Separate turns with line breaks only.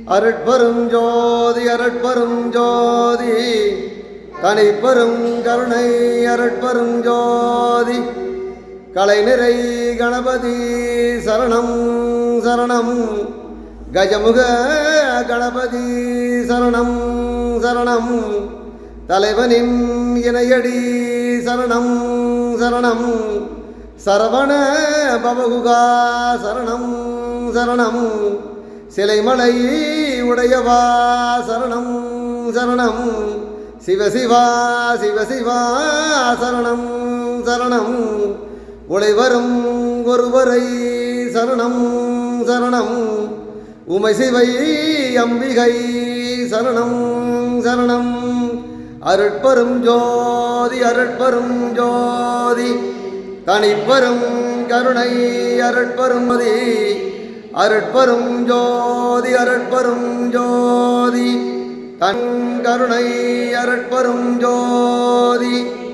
அருட்பெரும் ஜோதி அருட்பெரும் ஜோதி தனிப்பெரும் கருணை அருட்பெரும் ஜோதி கலைநிறை கணபதி சரணம் சரணம் கஜமுக கணபதி சரணம் சரணம் தலைவனின் இணையடி சரணம் சரணம் சரவண பவகுகா சரணம் சரணம் சிலைமலை உடையவா சரணம் சரணம் சிவசிவா சிவசிவா சரணம் சரணம் உழைவரும் ஒருவரை சரணம் சரணம் உமைசிவை அம்பிகை சரணம் சரணம் அருட்பெரும் ஜோதி அருட்பெரும் ஜோதி தனிப்பெரும் கருணை அருட்பெரும் அருட்பெரும் ஜோதி அருட்பெரும் ஜோதி தன் கருணை அருட்பெரும் ஜோதி